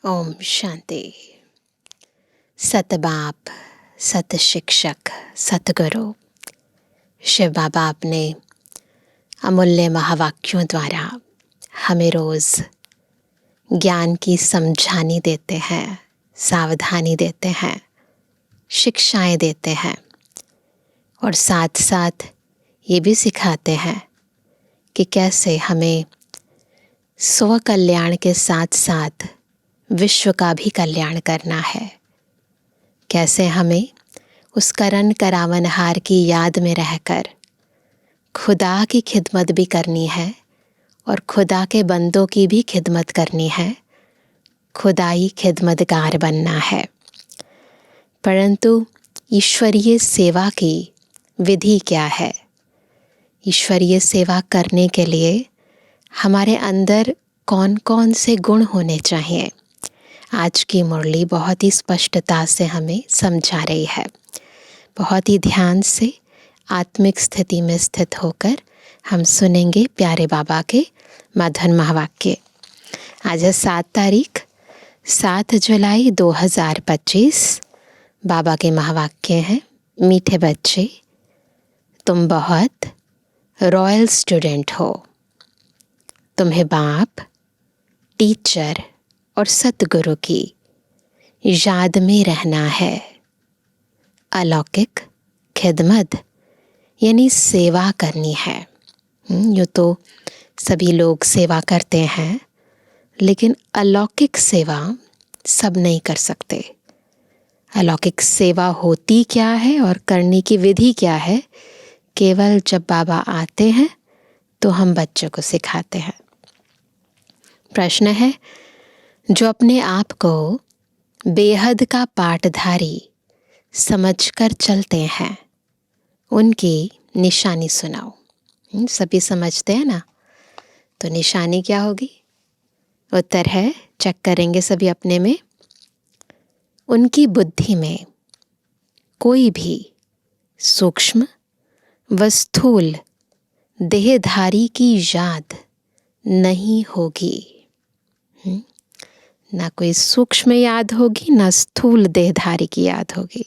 ओम शांति। सत बाप, सत शिक्षक, सतगुरु शिव बाबा अपने अमूल्य महावाक्यों द्वारा हमें रोज ज्ञान की समझानी देते हैं, सावधानी देते हैं, शिक्षाएं देते हैं और साथ साथ ये भी सिखाते हैं कि कैसे हमें स्व कल्याण के साथ साथ विश्व का भी कल्याण करना है। कैसे हमें उस करन करावनहार की याद में रहकर खुदा की खिदमत भी करनी है और खुदा के बंदों की भी खिदमत करनी है, खुदाई खिदमतगार बनना है। परंतु ईश्वरीय सेवा की विधि क्या है? ईश्वरीय सेवा करने के लिए हमारे अंदर कौन कौन से गुण होने चाहिए? आज की मुरली बहुत ही स्पष्टता से हमें समझा रही है। बहुत ही ध्यान से आत्मिक स्थिति में स्थित होकर हम सुनेंगे प्यारे बाबा के मधुर महावाक्य। आज है 7 तारीख 7 जुलाई 2025। बाबा के महावाक्य हैं, मीठे बच्चे तुम बहुत रॉयल स्टूडेंट हो। तुम्हें बाप, टीचर और सतगुरु की याद में रहना है। अलौकिक खिदमत यानी सेवा करनी है। यूँ तो सभी लोग सेवा करते हैं, लेकिन अलौकिक सेवा सब नहीं कर सकते। अलौकिक सेवा होती क्या है और करने की विधि क्या है, केवल जब बाबा आते हैं तो हम बच्चों को सिखाते हैं। प्रश्न है, जो अपने आप को बेहद का पाठधारी समझकर चलते हैं, उनकी निशानी सुनाओ। सभी समझते हैं ना, तो निशानी क्या होगी? उत्तर है, चेक करेंगे सभी अपने में। उनकी बुद्धि में कोई भी सूक्ष्म व स्थूल देहधारी की याद नहीं होगी। ना कोई सूक्ष्म याद होगी, ना स्थूल देहधारी की याद होगी।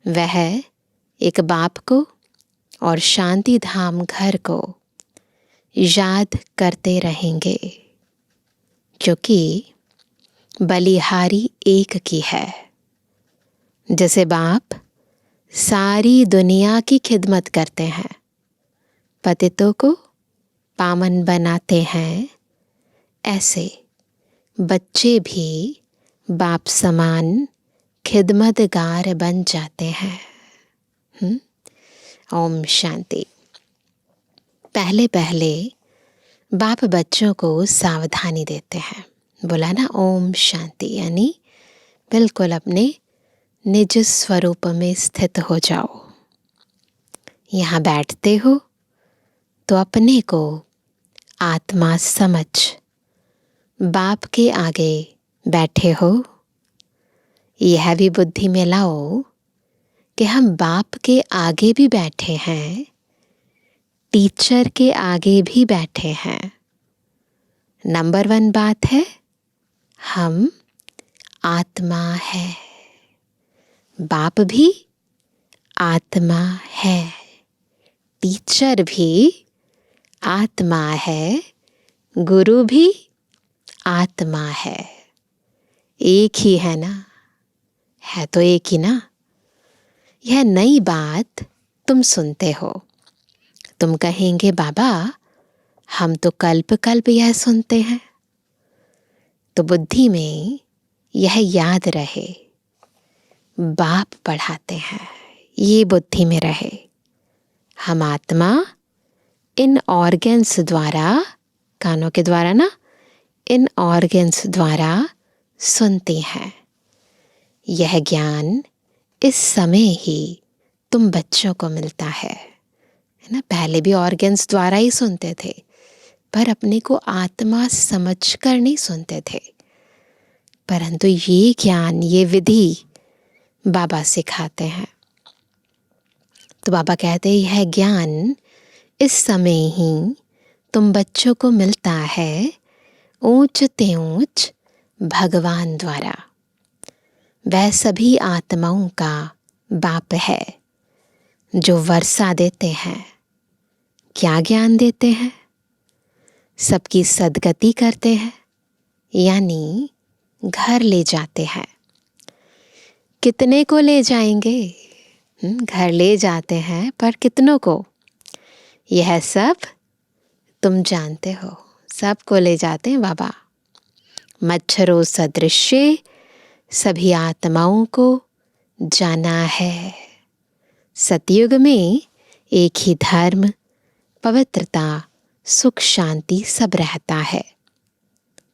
वह एक बाप को और शांति धाम घर को याद करते रहेंगे, क्योंकि बलिहारी एक की है। जैसे बाप सारी दुनिया की खिदमत करते हैं, पतितों को पावन बनाते हैं, ऐसे बच्चे भी बाप समान खिदमतगार बन जाते हैं। ओम शांति। पहले पहले बाप बच्चों को सावधानी देते हैं। बोला ना ओम शांति, यानी बिल्कुल अपने निज स्वरूप में स्थित हो जाओ। यहाँ बैठते हो तो अपने को आत्मा समझ बाप के आगे बैठे हो। यह भी बुद्धि में लाओ कि हम बाप के आगे भी बैठे हैं, टीचर के आगे भी बैठे हैं। नंबर 1 बात है, हम आत्मा है। बाप भी आत्मा है, टीचर भी आत्मा है, गुरु भी आत्मा है। एक ही है ना? है तो एक ही ना? यह नई बात तुम सुनते हो। तुम कहेंगे बाबा हम तो कल्प कल्प यह सुनते हैं। तो बुद्धि में यह याद रहे, बाप पढ़ाते हैं, ये बुद्धि में रहे। हम आत्मा इन ऑर्गन्स द्वारा, कानों के द्वारा ना, इन ऑर्गन्स द्वारा सुनती हैं। यह ज्ञान इस समय ही तुम बच्चों को मिलता है ना? पहले भी ऑर्गन्स द्वारा ही सुनते थे, पर अपने को आत्मा समझकर नहीं सुनते थे। परंतु ये ज्ञान, ये विधि बाबा सिखाते हैं। तो बाबा कहते हैं यह ज्ञान इस समय ही तुम बच्चों को मिलता है। ऊंच ते ऊंच भगवान द्वारा। वह सभी आत्माओं का बाप है जो वर्षा देते हैं। क्या ज्ञान देते हैं? सबकी सद्गति करते हैं, यानी घर ले जाते हैं। कितने को ले जाएंगे? घर ले जाते हैं, पर कितनों को? यह सब तुम जानते हो। सबको ले जाते हैं बाबा। मच्छरों सदृश सभी आत्माओं को जाना है। सतयुग में एक ही धर्म, पवित्रता, सुख, शांति सब रहता है।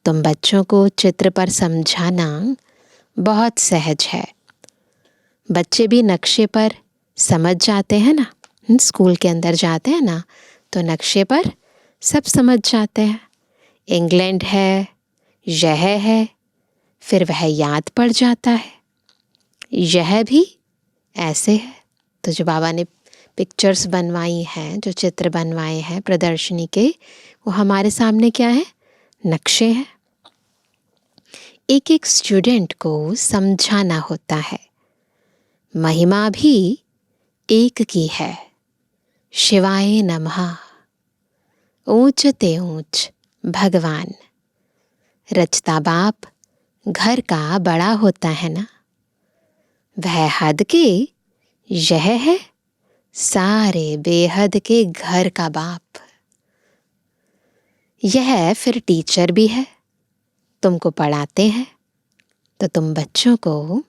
तुम बच्चों को चित्र पर समझाना बहुत सहज है। बच्चे भी नक्शे पर समझ जाते हैं ना। स्कूल के अंदर जाते हैं ना, तो नक्शे पर सब समझ जाते हैं। इंग्लैंड है, यह है, फिर वह याद पड़ जाता है। यह भी ऐसे है। तो जो बाबा ने पिक्चर्स बनवाई हैं, जो चित्र बनवाए हैं प्रदर्शनी के, वो हमारे सामने क्या है? नक्शे हैं। एक एक स्टूडेंट को समझाना होता है। महिमा भी एक की है। शिवाय नमः। ऊंच ते ऊंच भगवान। रचता बाप घर का बड़ा होता है ना। वह हद के यह है सारे बेहद के घर का बाप। यह फिर टीचर भी है। तुमको पढ़ाते हैं तो तुम बच्चों को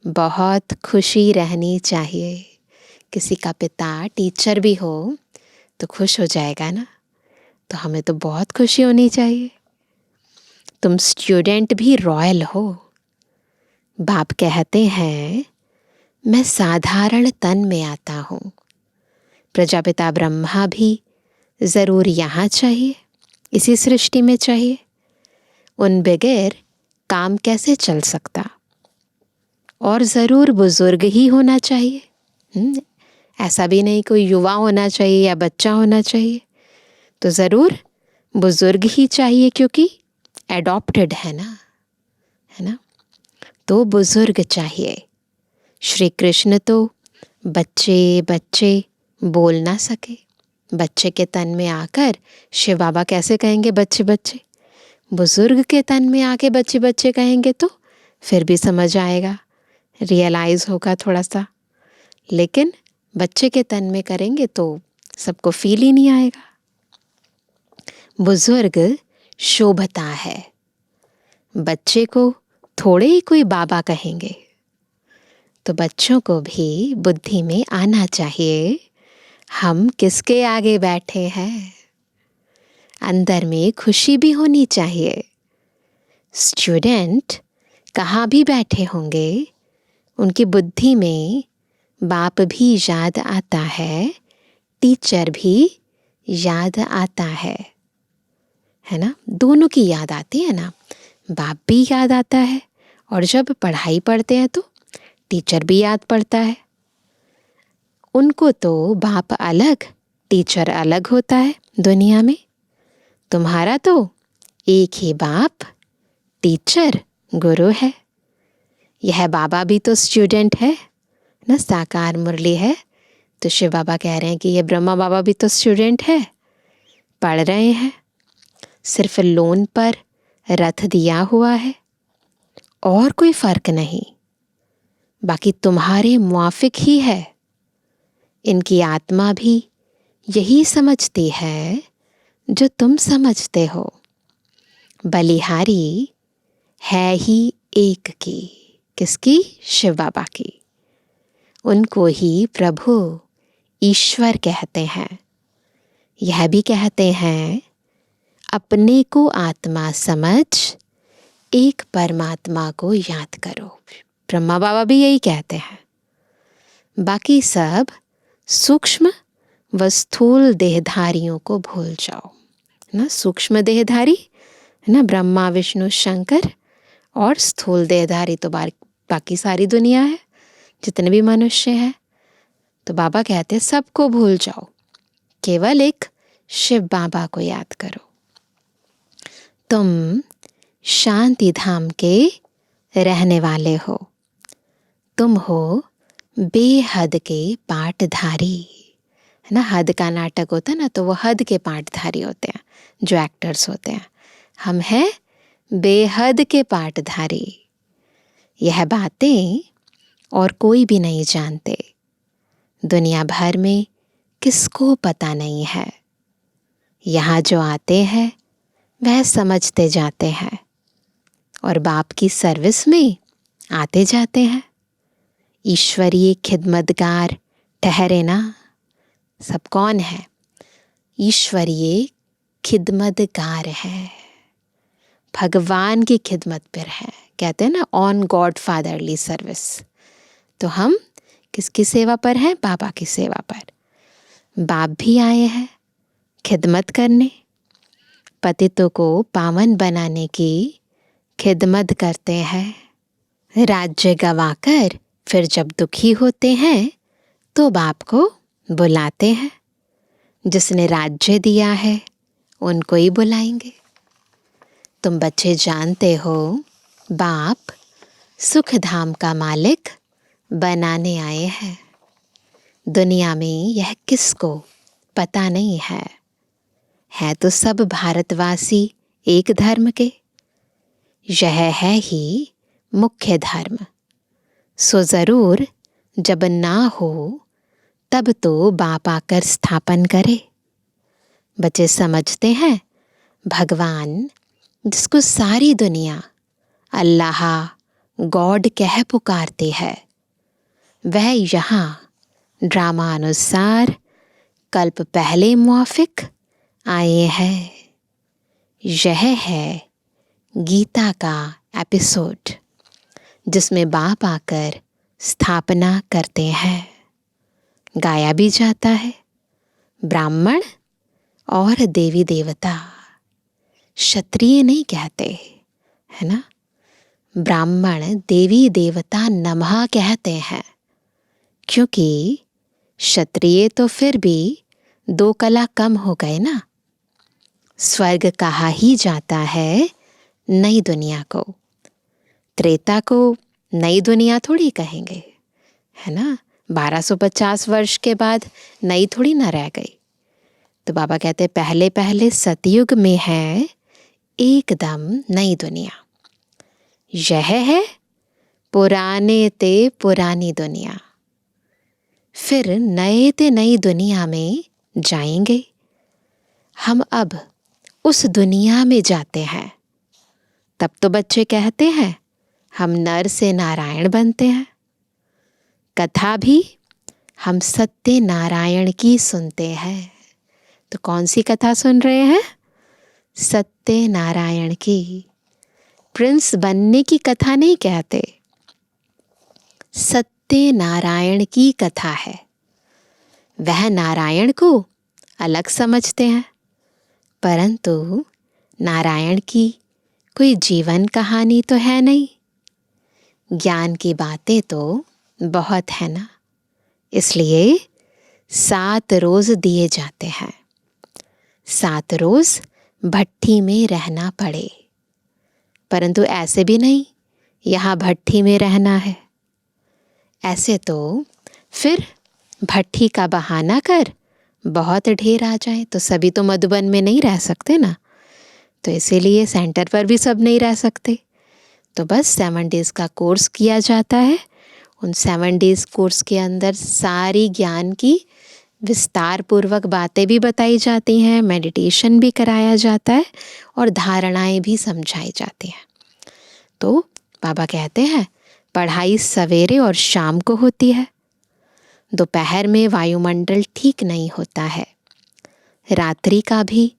बहुत खुशी रहनी चाहिए। किसी का पिता टीचर भी हो तो खुश हो जाएगा ना। तो हमें तो बहुत खुशी होनी चाहिए। तुम स्टूडेंट भी रॉयल हो। बाप कहते हैं मैं साधारण तन में आता हूँ। प्रजापिता ब्रह्मा भी ज़रूर यहाँ चाहिए, इसी सृष्टि में चाहिए। उन बगैर काम कैसे चल सकता? और ज़रूर बुजुर्ग ही होना चाहिए। ऐसा भी नहीं कोई युवा होना चाहिए या बच्चा होना चाहिए। तो ज़रूर बुजुर्ग ही चाहिए, क्योंकि एडॉप्टेड है ना। तो बुजुर्ग चाहिए। श्री कृष्ण तो बच्चे बच्चे बोल ना सके। बच्चे के तन में आकर शिव बाबा कैसे कहेंगे बच्चे बच्चे? बुजुर्ग के तन में आके बच्चे बच्चे कहेंगे तो फिर भी समझ आएगा, रियलाइज़ होगा थोड़ा सा। लेकिन बच्चे के तन में करेंगे तो सबको फील ही नहीं आएगा। बुजुर्ग शोभता है। बच्चे को थोड़े ही कोई बाबा कहेंगे। तो बच्चों को भी बुद्धि में आना चाहिए हम किसके आगे बैठे हैं। अंदर में खुशी भी होनी चाहिए। स्टूडेंट कहाँ भी बैठे होंगे, उनकी बुद्धि में बाप भी याद आता है, टीचर भी याद आता है ना। दोनों की याद आती है ना। बाप भी याद आता है, और जब पढ़ाई पढ़ते हैं तो टीचर भी याद पड़ता है। उनको तो बाप अलग, टीचर अलग होता है दुनिया में। तुम्हारा तो एक ही बाप, टीचर, गुरु है। यह बाबा भी तो स्टूडेंट है ना। साकार मुरली है तो शिव बाबा कह रहे हैं कि ये ब्रह्मा बाबा भी तो स्टूडेंट है, पढ़ रहे हैं। सिर्फ लोन पर रथ दिया हुआ है, और कोई फर्क नहीं। बाकी तुम्हारे मुआफिक ही है। इनकी आत्मा भी यही समझती है जो तुम समझते हो। बलिहारी है ही एक की। किसकी? शिव बाबा की। उनको ही प्रभु ईश्वर कहते हैं। यह भी कहते हैं अपने को आत्मा समझ एक परमात्मा को याद करो। ब्रह्मा बाबा भी यही कहते हैं। बाकी सब सूक्ष्म व स्थूल देहधारियों को भूल जाओ ना। सूक्ष्म देहधारी है ना, ब्रह्मा विष्णु शंकर, और स्थूल देहधारी तो बाकी सारी दुनिया है, जितने भी मनुष्य हैं। तो बाबा कहते हैं सबको भूल जाओ, केवल एक शिव बाबा को याद करो। तुम शांति धाम के रहने वाले हो। तुम हो बेहद के पाठधारी, है ना। हद का नाटक होता है ना, तो वो हद के पाठधारी होते हैं जो एक्टर्स होते हैं। हम हैं बेहद के पाठधारी। यह बातें और कोई भी नहीं जानते। दुनिया भर में किसको पता नहीं है। यहाँ जो आते हैं वह समझते जाते हैं और बाप की सर्विस में आते जाते हैं। ईश्वरीय खिदमतगार ठहरे ना। सब कौन है? ईश्वरीय खिदमतगार है, भगवान की खिदमत पर है। कहते हैं ना, ऑन गॉड फादरली सर्विस। तो हम किसकी सेवा पर हैं? बाबा की सेवा पर। बाप भी आए हैं खिदमत करने, पतितों को पावन बनाने की खिदमत करते हैं। राज्य गवाकर फिर जब दुखी होते हैं तो बाप को बुलाते हैं। जिसने राज्य दिया है उनको ही बुलाएंगे। तुम बच्चे जानते हो बाप सुख धाम का मालिक बनाने आए हैं। दुनिया में यह किसको पता नहीं है तो सब भारतवासी एक धर्म के। यह है ही मुख्य धर्म। सो जरूर जब ना हो तब तो बाप आकर स्थापन करे। बच्चे समझते हैं भगवान, जिसको सारी दुनिया अल्लाह गॉड कह पुकारते है, वह यहाँ ड्रामानुसार कल्प पहले मुआफिक आए हैं। यह है गीता का एपिसोड जिसमें बाप आकर स्थापना करते हैं। गाया भी जाता है, ब्राह्मण और देवी देवता। क्षत्रिय नहीं कहते, है ना। ब्राह्मण देवी देवता नमः कहते हैं, क्योंकि क्षत्रिय तो फिर भी 2 कला कम हो गए ना। स्वर्ग कहा ही जाता है नई दुनिया को। त्रेता को नई दुनिया थोड़ी कहेंगे, है ना। 1250 वर्ष के बाद नई थोड़ी ना रह गई। तो बाबा कहते पहले पहले सतयुग में है एकदम नई दुनिया। यह है पुराने ते पुरानी दुनिया। फिर नए ते नई दुनिया में जाएंगे। हम अब उस दुनिया में जाते हैं। तब तो बच्चे कहते हैं हम नर से नारायण बनते हैं। कथा भी हम सत्य नारायण की सुनते हैं। तो कौन सी कथा सुन रहे हैं? सत्य नारायण की। प्रिंस बनने की कथा नहीं कहते, सत्य नारायण की कथा है। वह नारायण को अलग समझते हैं, परंतु नारायण की कोई जीवन कहानी तो है नहीं। ज्ञान की बातें तो बहुत है ना, इसलिए 7 रोज दिए जाते हैं। 7 रोज भट्ठी में रहना पड़े, परंतु ऐसे भी नहीं यहाँ भट्ठी में रहना है। ऐसे तो फिर भट्ठी का बहाना कर बहुत ढेर आ जाए तो सभी तो मधुबन में नहीं रह सकते ना। तो इसीलिए सेंटर पर भी सब नहीं रह सकते। तो बस 7 डेज़ का कोर्स किया जाता है। उन 7 डेज़ कोर्स के अंदर सारी ज्ञान की विस्तार पूर्वक बातें भी बताई जाती हैं, मेडिटेशन भी कराया जाता है और धारणाएं भी समझाई जाती हैं। तो बाबा कहते हैं पढ़ाई सवेरे और शाम को होती है। दोपहर में वायुमंडल ठीक नहीं होता है। रात्रि का भी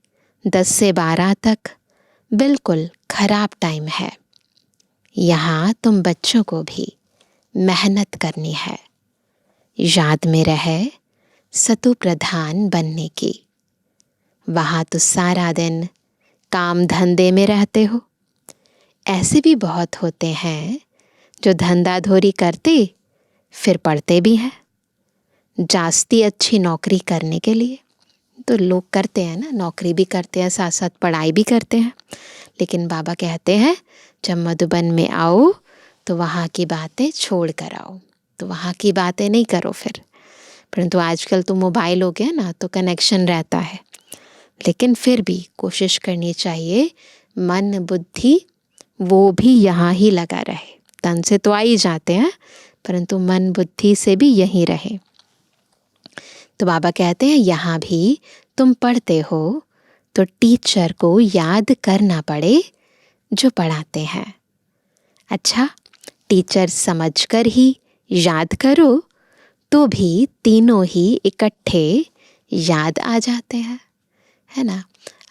10 से 12 तक बिल्कुल खराब टाइम है। यहाँ तुम बच्चों को भी मेहनत करनी है। याद में रहे सतु प्रधान बनने की। वहाँ तो सारा दिन काम धंधे में रहते हो। ऐसे भी बहुत होते हैं जो धंधा धोरी करते फिर पढ़ते भी हैं। जास्ती अच्छी नौकरी करने के लिए तो लोग करते हैं ना, नौकरी भी करते हैं साथ साथ पढ़ाई भी करते हैं। लेकिन बाबा कहते हैं जब मधुबन में आओ तो वहाँ की बातें छोड़ कर आओ, तो वहाँ की बातें नहीं करो फिर। परंतु आजकल तो मोबाइल हो गया ना, तो कनेक्शन रहता है, लेकिन फिर भी कोशिश करनी चाहिए मन बुद्धि वो भी यहाँ ही लगा रहे। तन से तो आ ही जाते हैं, परंतु मन बुद्धि से भी यहीं रहे। तो बाबा कहते हैं यहाँ भी तुम पढ़ते हो तो टीचर को याद करना पड़े जो पढ़ाते हैं। अच्छा, टीचर समझकर ही याद करो तो भी तीनों ही इकट्ठे याद आ जाते हैं, है ना।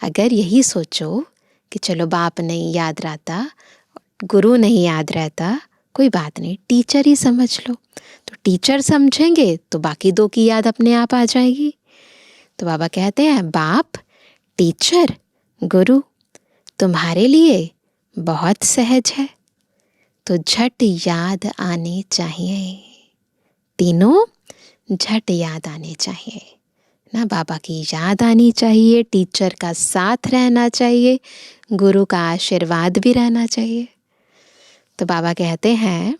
अगर यही सोचो कि चलो बाप नहीं याद रहता, गुरु नहीं याद रहता, कोई बात नहीं, टीचर ही समझ लो, तो टीचर समझेंगे तो बाकी दो की याद अपने आप आ जाएगी। तो बाबा कहते हैं बाप, टीचर, गुरु तुम्हारे लिए बहुत सहज है, तो झट याद आने चाहिए, तीनों झट याद आने चाहिए ना। बाबा की याद आनी चाहिए, टीचर का साथ रहना चाहिए, गुरु का आशीर्वाद भी रहना चाहिए। तो बाबा कहते हैं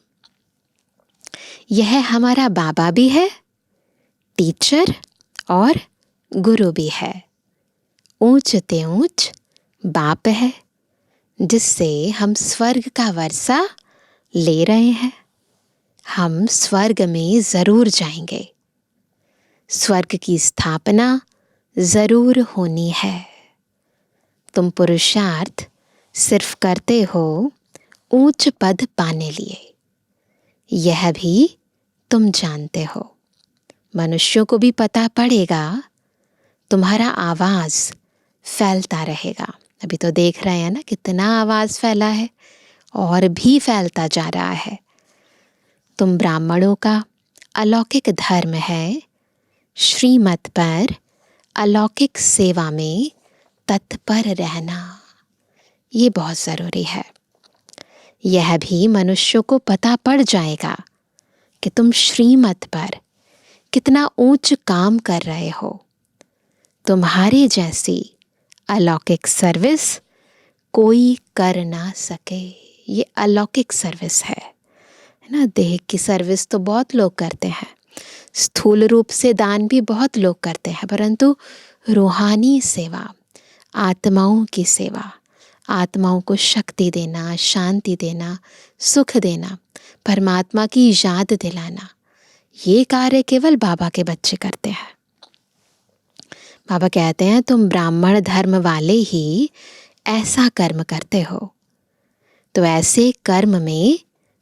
यह हमारा बाबा भी है, टीचर और गुरु भी है। ऊंच ते ऊंच बाप है, जिससे हम स्वर्ग का वर्षा ले रहे हैं। हम स्वर्ग में ज़रूर जाएंगे, स्वर्ग की स्थापना ज़रूर होनी है। तुम पुरुषार्थ सिर्फ करते हो ऊंच पद पाने लिए, यह भी तुम जानते हो। मनुष्यों को भी पता पड़ेगा, तुम्हारा आवाज़ फैलता रहेगा। अभी तो देख रहे हैं ना कितना आवाज़ फैला है और भी फैलता जा रहा है। तुम ब्राह्मणों का अलौकिक धर्म है श्रीमत पर अलौकिक सेवा में तत्पर रहना, ये बहुत ज़रूरी है। यह भी मनुष्यों को पता पड़ जाएगा कि तुम श्रीमत पर कितना ऊंच काम कर रहे हो। तुम्हारे जैसी अलौकिक सर्विस कोई कर ना सके। ये अलौकिक सर्विस है ना। देह की सर्विस तो बहुत लोग करते हैं, स्थूल रूप से दान भी बहुत लोग करते हैं, परंतु रूहानी सेवा, आत्माओं की सेवा, आत्माओं को शक्ति देना, शांति देना, सुख देना, परमात्मा की याद दिलाना, ये कार्य केवल बाबा के बच्चे करते हैं। बाबा कहते हैं तुम ब्राह्मण धर्म वाले ही ऐसा कर्म करते हो, तो ऐसे कर्म में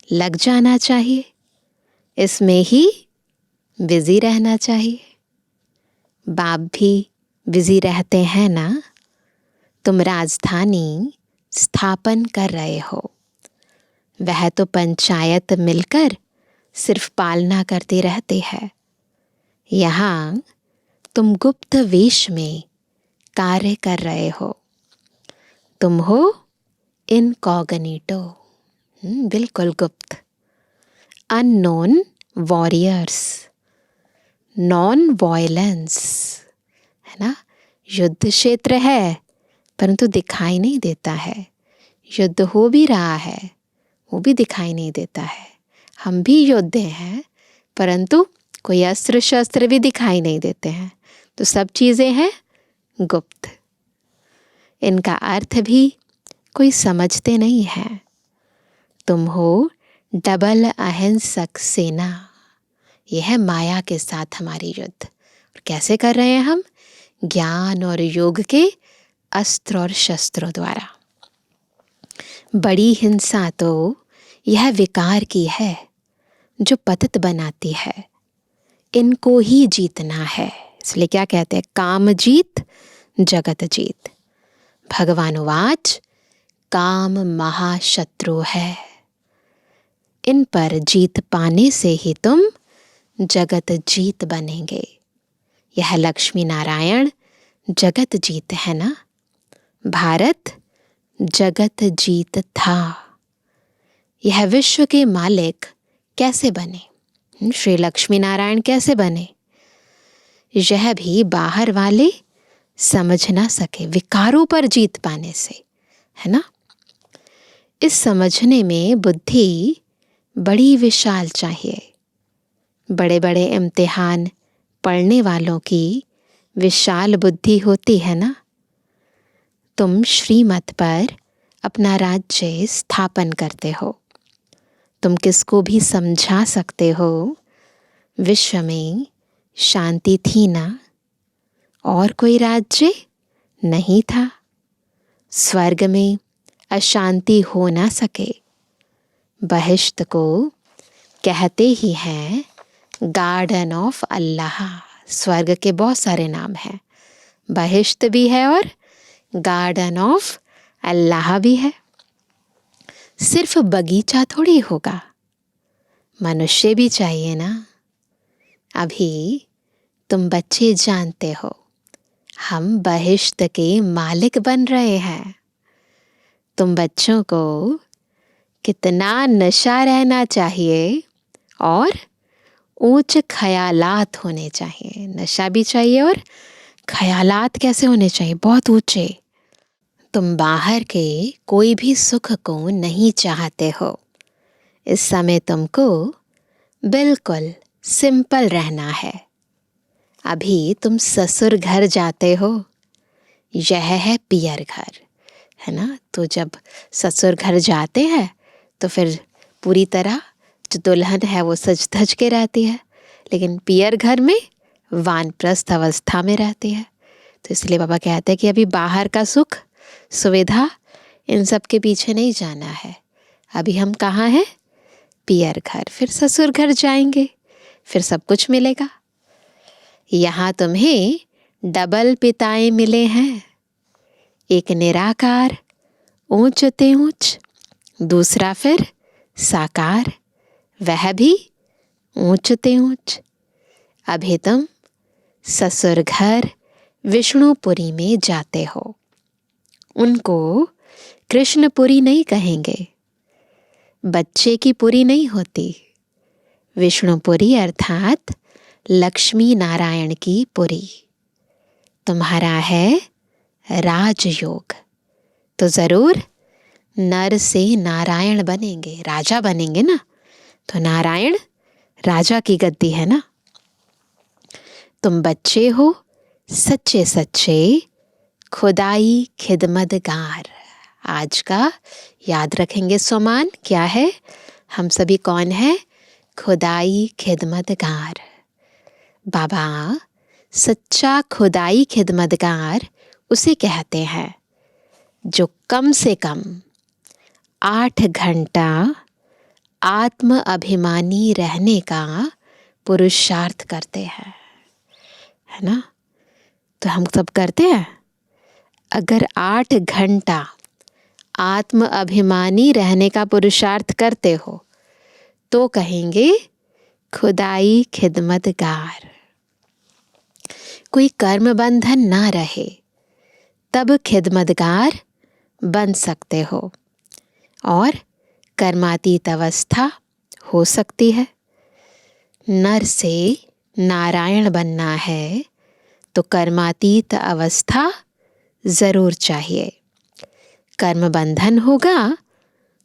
लग जाना चाहिए, इसमें ही बिजी रहना चाहिए। बाप भी बिजी रहते हैं ना। तुम राजधानी स्थापन कर रहे हो, वह तो पंचायत मिलकर सिर्फ पालना करते रहते हैं। यहाँ तुम गुप्त वेश में कार्य कर रहे हो। तुम हो इनकॉग्निटो, बिल्कुल गुप्त, अननोन वॉरियर्स, नॉन वॉयलेंस, है ना। युद्ध क्षेत्र है परंतु दिखाई नहीं देता है, युद्ध हो भी रहा है वो भी दिखाई नहीं देता है। हम भी योद्धे हैं परंतु कोई अस्त्र शस्त्र भी दिखाई नहीं देते हैं, तो सब चीज़ें हैं गुप्त। इनका अर्थ भी कोई समझते नहीं है। तुम हो डबल अहिंसक सेना, यह है माया के साथ हमारी युद्ध। और कैसे कर रहे हैं हम? ज्ञान और योग के अस्त्र और शस्त्रों द्वारा। बड़ी हिंसा तो यह विकार की है जो पतित बनाती है, इनको ही जीतना है। इसलिए क्या कहते हैं? काम जीत जगत जीत। भगवानुवाच काम महाशत्रु है, इन पर जीत पाने से ही तुम जगत जीत बनेंगे। यह लक्ष्मी नारायण जगत जीत है ना। भारत जगत जीत था। यह विश्व के मालिक कैसे बने? श्री लक्ष्मी नारायण कैसे बने? यह भी बाहर वाले समझ ना सके, विकारों पर जीत पाने से। है ना। इस समझने में बुद्धि बड़ी विशाल चाहिए। बड़े बड़े इम्तिहान पढ़ने वालों की विशाल बुद्धि होती है ना। तुम श्रीमत पर अपना राज्य स्थापन करते हो। तुम किसको भी समझा सकते हो विश्व में शांति थी ना, और कोई राज्य नहीं था। स्वर्ग में अशांति हो ना सके। बहिश्त को कहते ही हैं गार्डन ऑफ अल्लाह। स्वर्ग के बहुत सारे नाम हैं, बहिश्त भी है और गार्डन ऑफ अल्लाह भी है। सिर्फ बगीचा थोड़ी होगा, मनुष्य भी चाहिए ना। अभी तुम बच्चे जानते हो हम बहिश्त के मालिक बन रहे हैं। तुम बच्चों को कितना नशा रहना चाहिए और ऊंच ख्यालात होने चाहिए। नशा भी चाहिए और ख्यालात कैसे होने चाहिए? बहुत ऊंचे। तुम बाहर के कोई भी सुख को नहीं चाहते हो। इस समय तुमको बिल्कुल सिंपल रहना है। अभी तुम ससुर घर जाते हो, यह है पियर घर, है ना। तो जब ससुर घर जाते हैं तो फिर पूरी तरह जो दुल्हन है वो सज धज के रहती है, लेकिन पियर घर में वानप्रस्थ अवस्था में रहती है। तो इसलिए बाबा कहते हैं कि अभी बाहर का सुख सुविधा इन सब के पीछे नहीं जाना है। अभी हम कहाँ हैं? पियर घर। फिर ससुर घर जाएंगे, फिर सब कुछ मिलेगा। यहाँ तुम्हें डबल पिताएं मिले हैं, एक निराकार ऊंच ते ऊंच, दूसरा फिर साकार, वह भी ऊंच ते ऊंच। अभी तुम ससुर घर विष्णुपुरी में जाते हो। उनको कृष्णपुरी नहीं कहेंगे, बच्चे की पुरी नहीं होती। विष्णुपुरी अर्थात लक्ष्मी नारायण की पुरी। तुम्हारा है राजयोग, तो जरूर नर से नारायण बनेंगे, राजा बनेंगे ना। तो नारायण राजा की गद्दी है ना। तुम बच्चे हो सच्चे सच्चे खुदाई खिदमतगार। आज का याद रखेंगे स्वमान क्या है? हम सभी कौन है? खुदाई खिदमतगार। बाबा सच्चा खुदाई खिदमतगार उसे कहते हैं जो कम से कम 8 घंटा आत्म अभिमानी रहने का पुरुषार्थ करते हैं, है ना। तो हम सब करते हैं। अगर 8 घंटा आत्म अभिमानी रहने का पुरुषार्थ करते हो तो कहेंगे खुदाई खिदमतगार। कोई कर्म बंधन ना रहे तब खिदमतगार बन सकते हो, और कर्मातीत अवस्था हो सकती है। नर से नारायण बनना है तो कर्मातीत अवस्था जरूर चाहिए। कर्म बंधन होगा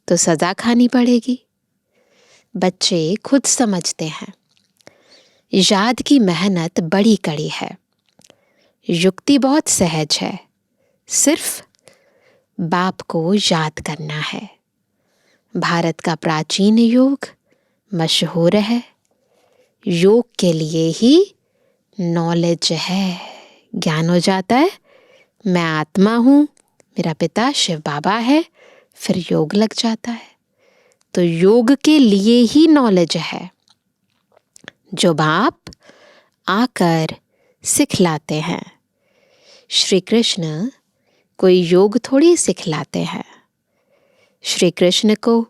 तो सजा खानी पड़ेगी। बच्चे खुद समझते हैं याद की मेहनत बड़ी कड़ी है, युक्ति बहुत सहज है। सिर्फ बाप को याद करना है। भारत का प्राचीन योग मशहूर है। योग के लिए ही नॉलेज है। ज्ञान हो जाता है मैं आत्मा हूँ, मेरा पिता शिव बाबा है, फिर योग लग जाता है। तो योग के लिए ही नॉलेज है जो बाप आकर सिखलाते हैं। श्री कृष्ण कोई योग थोड़ी सिखलाते हैं। श्री कृष्ण को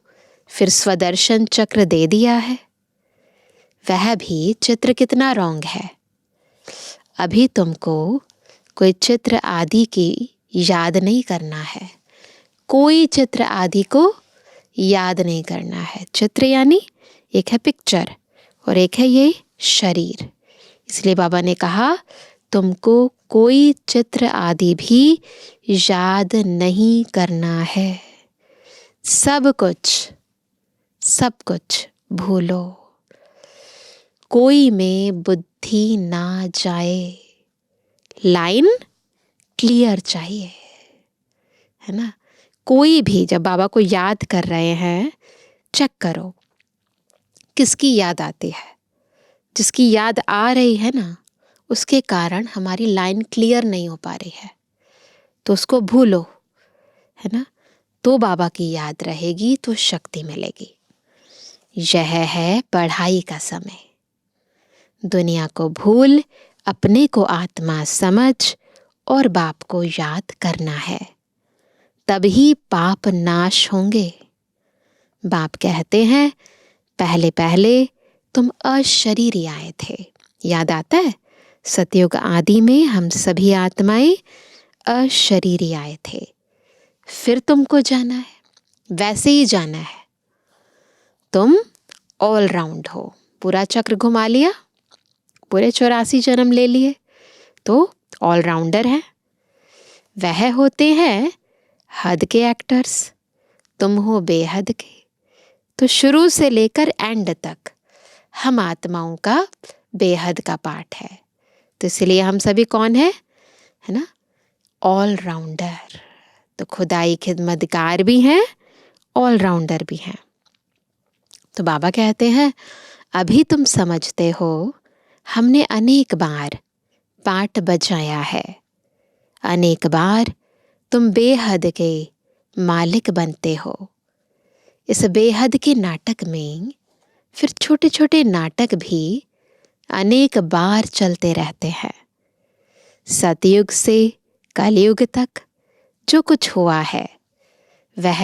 फिर स्वदर्शन चक्र दे दिया है, वह भी चित्र कितना रॉन्ग है। अभी तुमको कोई चित्र आदि की याद नहीं करना है। कोई चित्र आदि को याद नहीं करना है। चित्र यानी एक है पिक्चर और एक है ये शरीर। इसलिए बाबा ने कहा तुमको कोई चित्र आदि भी याद नहीं करना है। सब कुछ भूलो। कोई में बुद्धि ना जाए। लाइन क्लियर चाहिए, है ना। कोई भी जब बाबा को याद कर रहे हैं, चेक करो किसकी याद आती है। जिसकी याद आ रही है ना, उसके कारण हमारी लाइन क्लियर नहीं हो पा रही है, तो उसको भूलो, है ना। तो बाबा की याद रहेगी तो शक्ति मिलेगी। यह है पढ़ाई का समय। दुनिया को भूल, अपने को आत्मा समझ और बाप को याद करना है, तभी पाप नाश होंगे। बाप कहते हैं, पहले पहले तुम अशरीरी आए थे। याद आता है, सतयुग आदि में हम सभी आत्माएं अशरीरी आए थे। फिर तुमको जाना है, वैसे ही जाना है। तुम ऑलराउंड हो, पूरा चक्र घुमा लिया, पूरे 84 जन्म ले लिए, तो ऑलराउंडर है। वह होते हैं हद के एक्टर्स, तुम हो बेहद के। तो शुरू से लेकर एंड तक हम आत्माओं का बेहद का पार्ट है। तो इसलिए हम सभी कौन है ना, ऑलराउंडर। तो खुदाई खिदमतगार भी हैं, ऑलराउंडर भी हैं। तो बाबा कहते हैं, अभी तुम समझते हो, हमने अनेक बार पाठ बजाया है। अनेक बार तुम बेहद के मालिक बनते हो। इस बेहद के नाटक में फिर छोटे छोटे नाटक भी अनेक बार चलते रहते हैं। सतयुग से कलयुग तक जो कुछ हुआ है वह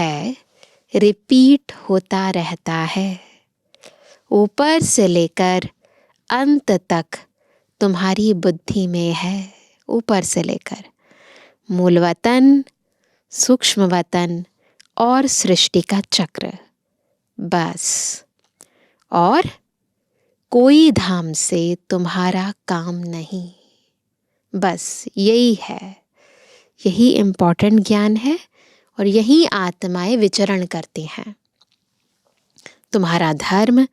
रिपीट होता रहता है। ऊपर से लेकर अंत तक तुम्हारी बुद्धि में है। ऊपर से लेकर मूल वतन, सूक्ष्म वतन और सृष्टि का चक्र, बस। और कोई धाम से तुम्हारा काम नहीं, बस यही है। यही इम्पोर्टेंट ज्ञान है और यही आत्माएं विचरण करती हैं। तुम्हारा धर्म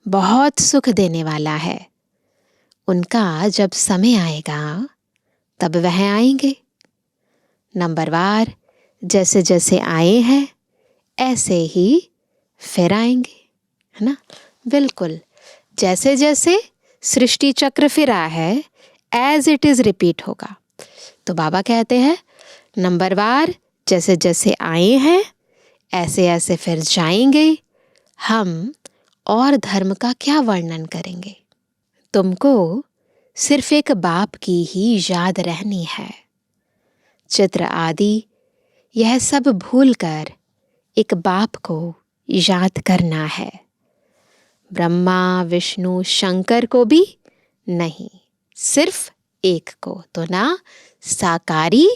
बहुत सुख देने वाला है। उनका जब समय आएगा तब वह आएंगे। नंबरवार जैसे जैसे आए हैं ऐसे ही फिर आएंगे, है ना। बिल्कुल जैसे जैसे सृष्टि चक्र फिरा है, एज इट इज रिपीट होगा। तो बाबा कहते हैं, नंबरवार जैसे जैसे आए हैं ऐसे ऐसे फिर जाएंगे। हम और धर्म का क्या वर्णन करेंगे। तुमको सिर्फ एक बाप की ही याद रहनी है। चित्र आदि यह सब भूलकर एक बाप को याद करना है। ब्रह्मा विष्णु शंकर को भी नहीं, सिर्फ एक को। तो ना साकारी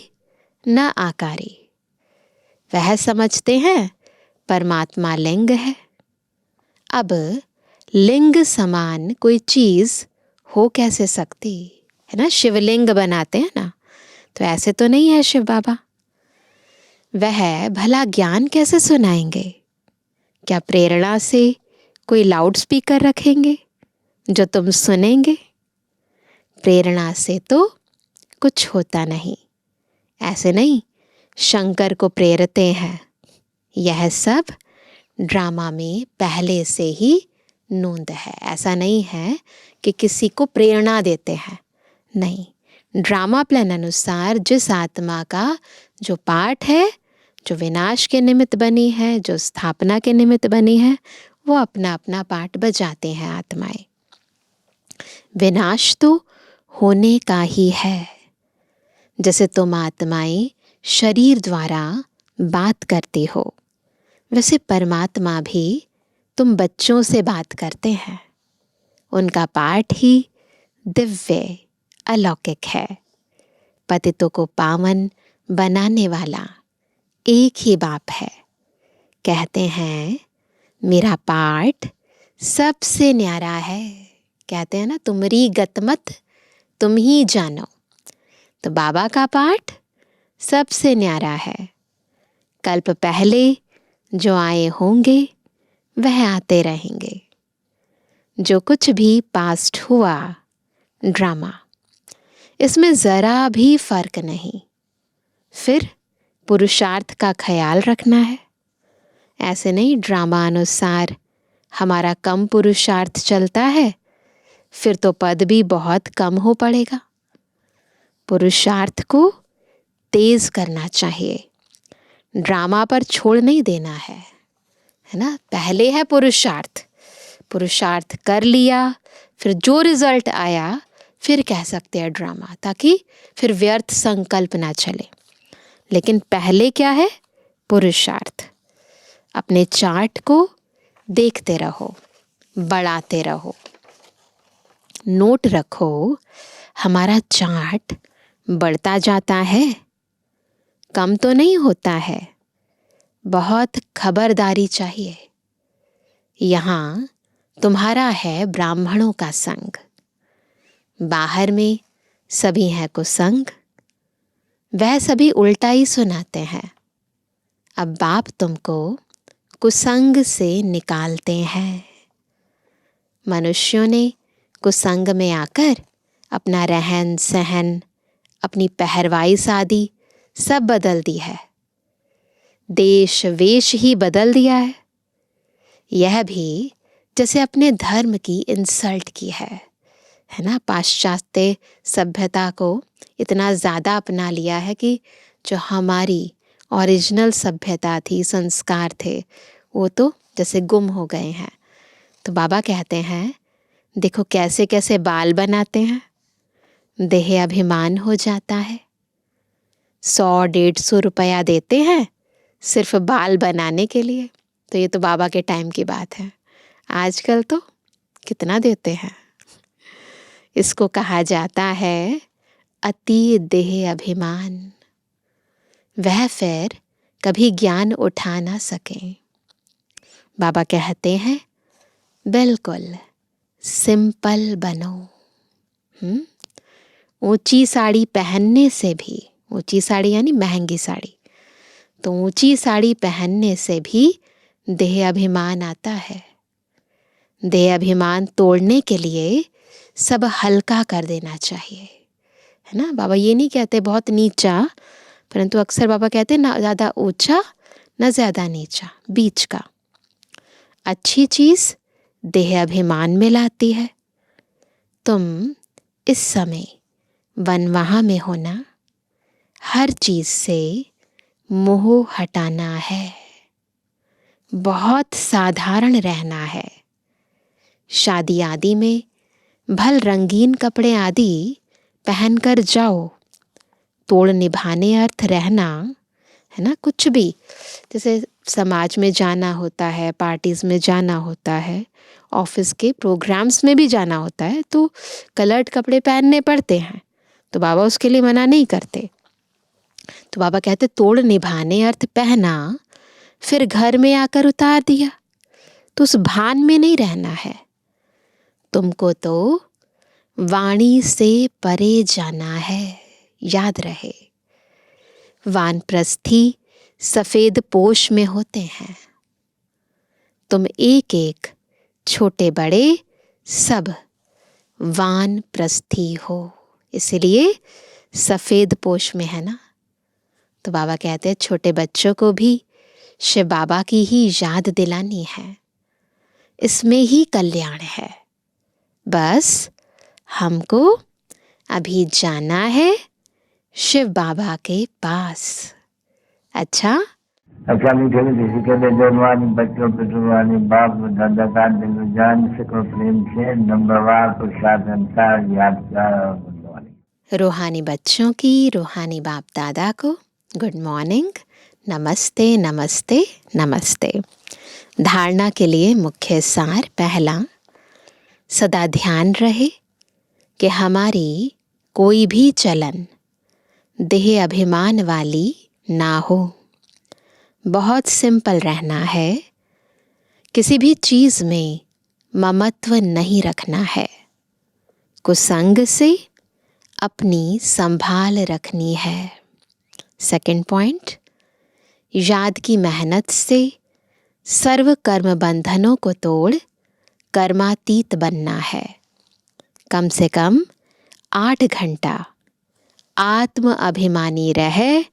न आकारी। वह समझते हैं परमात्मा लिंग है। अब लिंग समान कोई चीज हो कैसे सकती है ना। शिवलिंग बनाते हैं ना, तो ऐसे तो नहीं है शिव बाबा। वह भला ज्ञान कैसे सुनाएंगे। क्या प्रेरणा से कोई लाउड स्पीकर रखेंगे जो तुम सुनेंगे। प्रेरणा से तो कुछ होता नहीं। ऐसे नहीं शंकर को प्रेरते हैं, यह सब ड्रामा में पहले से ही नोंद है। ऐसा नहीं है कि किसी को प्रेरणा देते हैं, नहीं। ड्रामा प्लान अनुसार जिस आत्मा का जो पाठ है, जो विनाश के निमित्त बनी है, जो स्थापना के निमित्त बनी है, वो अपना अपना पाठ बजाते हैं आत्माएं। विनाश तो होने का ही है। जैसे तुम आत्माएं शरीर द्वारा बात करती हो, वैसे परमात्मा भी तुम बच्चों से बात करते हैं। उनका पाठ ही दिव्य अलौकिक है। पतितों को पावन बनाने वाला एक ही बाप है। कहते हैं मेरा पाठ सबसे न्यारा है। कहते हैं ना, तुमरी गतमत तुम ही जानो। तो बाबा का पाठ सबसे न्यारा है। कल्प पहले जो आए होंगे वह आते रहेंगे। जो कुछ भी पास्ट हुआ ड्रामा, इसमें ज़रा भी फर्क नहीं। फिर पुरुषार्थ का ख्याल रखना है। ऐसे नहीं ड्रामा अनुसार हमारा कम पुरुषार्थ चलता है, फिर तो पद भी बहुत कम हो पड़ेगा। पुरुषार्थ को तेज करना चाहिए, ड्रामा पर छोड़ नहीं देना है ना। पहले है पुरुषार्थ, पुरुषार्थ कर लिया, फिर जो रिजल्ट आया फिर कह सकते हैं ड्रामा, ताकि फिर व्यर्थ संकल्प ना चले। लेकिन पहले क्या है? पुरुषार्थ। अपने चार्ट को देखते रहो, बढ़ाते रहो, नोट रखो, हमारा चार्ट बढ़ता जाता है, कम तो नहीं होता है। बहुत खबरदारी चाहिए। यहाँ तुम्हारा है ब्राह्मणों का संग, बाहर में सभी हैं कुसंग। वह सभी उल्टा ही सुनाते हैं। अब बाप तुमको कुसंग से निकालते हैं। मनुष्यों ने कुसंग में आकर अपना रहन सहन, अपनी पहरवाइश आदि सब बदल दी है। देश वेश ही बदल दिया है। यह भी जैसे अपने धर्म की इंसल्ट की है ना। पाश्चात्य सभ्यता को इतना ज़्यादा अपना लिया है कि जो हमारी ओरिजिनल सभ्यता थी, संस्कार थे, वो तो जैसे गुम हो गए हैं। तो बाबा कहते हैं देखो कैसे कैसे बाल बनाते हैं, देह अभिमान हो जाता है। 100-150 रुपया देते हैं सिर्फ बाल बनाने के लिए। तो ये तो बाबा के टाइम की बात है। आजकल तो कितना देते हैं। इसको कहा जाता है अति देह अभिमान। वह फिर कभी ज्ञान उठा ना सके। बाबा कहते हैं बिल्कुल सिंपल बनो। ऊंची साड़ी पहनने से भी, ऊंची साड़ी यानी महंगी साड़ी, तो ऊंची साड़ी पहनने से भी देह अभिमान आता है। देह अभिमान तोड़ने के लिए सब हल्का कर देना चाहिए, है ना। बाबा ये नहीं कहते बहुत नीचा, परंतु अक्सर बाबा कहते हैं ना ज़्यादा ऊंचा ना ज़्यादा नीचा, बीच का। अच्छी चीज़ देह अभिमान में लाती है। तुम इस समय वनवाह में होना, हर चीज़ से मोह हटाना है, बहुत साधारण रहना है। शादी आदि में भल रंगीन कपड़े आदि पहनकर जाओ, तोड़ निभाने अर्थ रहना, है ना। कुछ भी जैसे समाज में जाना होता है, पार्टीज़ में जाना होता है, ऑफिस के प्रोग्राम्स में भी जाना होता है, तो कलर्ड कपड़े पहनने पड़ते हैं। तो बाबा उसके लिए मना नहीं करते। तो बाबा कहते तोड़ निभाने अर्थ पहना, फिर घर में आकर उतार दिया, तो उस भान में नहीं रहना है। तुमको तो वाणी से परे जाना है, याद रहे। वानप्रस्थी सफेद पोश में होते हैं। तुम एक एक छोटे बड़े सब वानप्रस्थी हो, इसलिए सफेद पोश में है ना। तो बाबा कहते हैं छोटे बच्चों को भी शिव बाबा की ही याद दिलानी है, इसमें ही कल्याण है। बस हमको अभी जाना है शिव बाबा के पास। अच्छा मीठे किसी के लिए जवानी बच्चों पे जुबानी बाप दादा का दिल जान सको प्रेम से नंबरवार प्रसाद अनुसार याद। रूहानी बच्चों की रूहानी बाप दादा को गुड मॉर्निंग, नमस्ते नमस्ते नमस्ते। धारणा के लिए मुख्य सार पहला, सदा ध्यान रहे कि हमारी कोई भी चलन देह अभिमान वाली ना हो। बहुत सिंपल रहना है, किसी भी चीज़ में ममत्व नहीं रखना है। कुसंग से अपनी संभाल रखनी है। सेकंड पॉइंट, याद की मेहनत से सर्व कर्म बंधनों को तोड़ कर्मातीत बनना है। कम से कम 8 घंटा आत्म अभिमानी रहे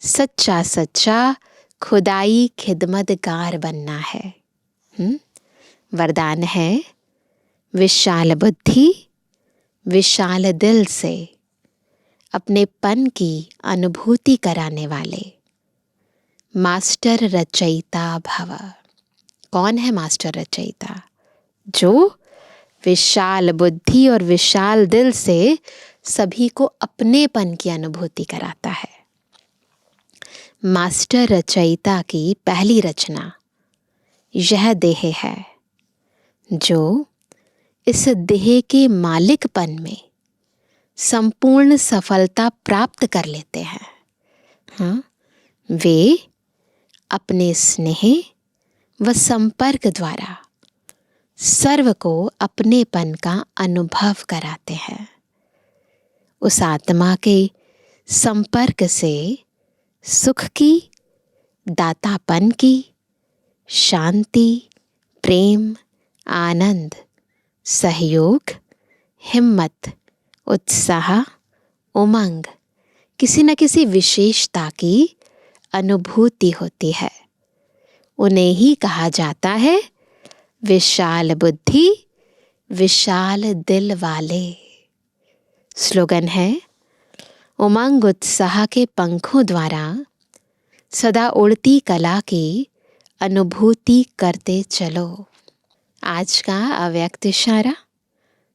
सच्चा सच्चा खुदाई खिदमतगार बनना है। वरदान है, विशाल बुद्धि विशाल दिल से अपने पन की अनुभूति कराने वाले मास्टर रचयिता भव। कौन है मास्टर रचयिता? जो विशाल बुद्धि और विशाल दिल से सभी को अपनेपन की अनुभूति कराता है। मास्टर रचयिता की पहली रचना यह देह है, जो इस देह के मालिकपन में संपूर्ण सफलता प्राप्त कर लेते हैं। हाँ, वे अपने स्नेह व संपर्क द्वारा सर्व को अपनेपन का अनुभव कराते हैं। उस आत्मा के संपर्क से सुख की, दातापन की, शांति, प्रेम, आनंद, सहयोग, हिम्मत, उत्साह, उमंग, किसी न किसी विशेषता की अनुभूति होती है। उन्हें ही कहा जाता है विशाल बुद्धि विशाल दिल वाले। स्लोगन है, उमंग उत्साह के पंखों द्वारा सदा उड़ती कला की अनुभूति करते चलो। आज का अव्यक्त इशारा,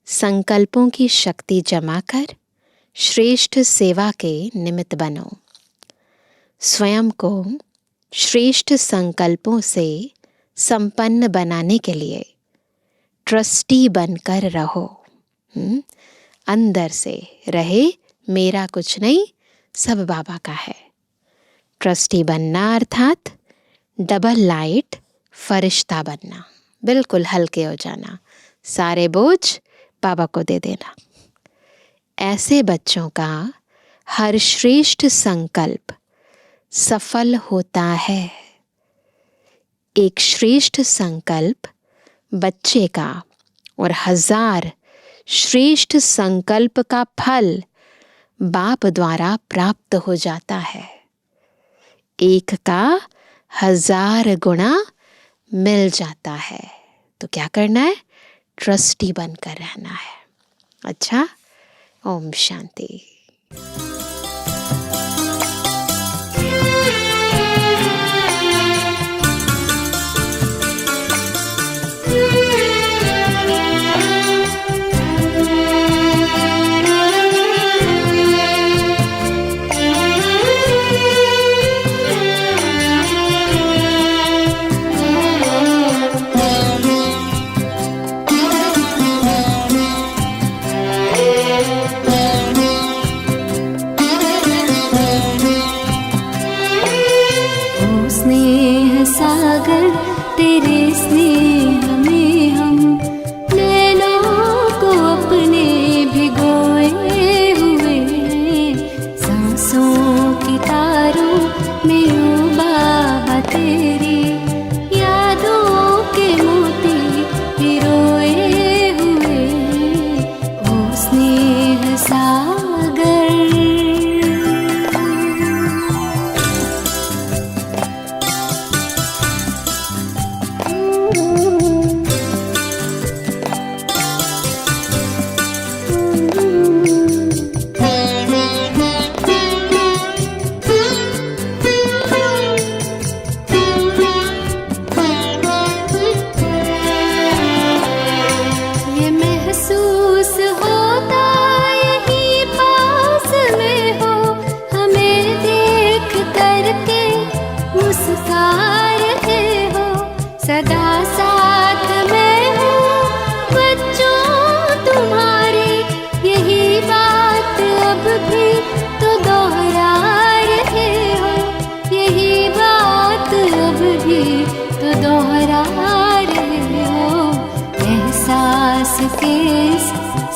संकल्पों की शक्ति जमा कर श्रेष्ठ सेवा के निमित्त बनो। स्वयं को श्रेष्ठ संकल्पों से संपन्न बनाने के लिए ट्रस्टी बनकर रहो। अंदर से रहे मेरा कुछ नहीं, सब बाबा का है। ट्रस्टी बनना अर्थात डबल लाइट फरिश्ता बनना, बिल्कुल हल्के हो जाना, सारे बोझ बाबा को दे देना। ऐसे बच्चों का हर श्रेष्ठ संकल्प सफल होता है। एक श्रेष्ठ संकल्प बच्चे का और 1000 श्रेष्ठ संकल्प का फल बाप द्वारा प्राप्त हो जाता है। एक का 1000 गुना मिल जाता है। तो क्या करना है? ट्रस्टी बनकर रहना है। अच्छा, ओम शांति।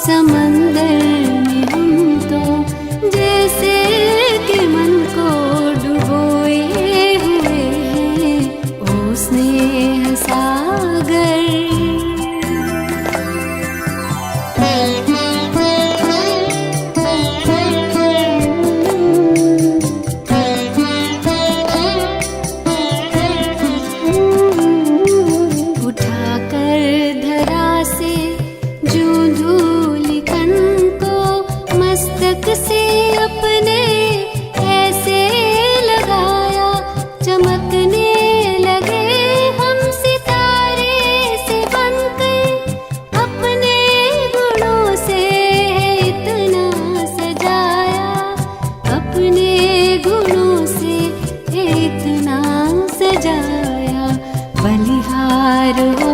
समंदर में हम करो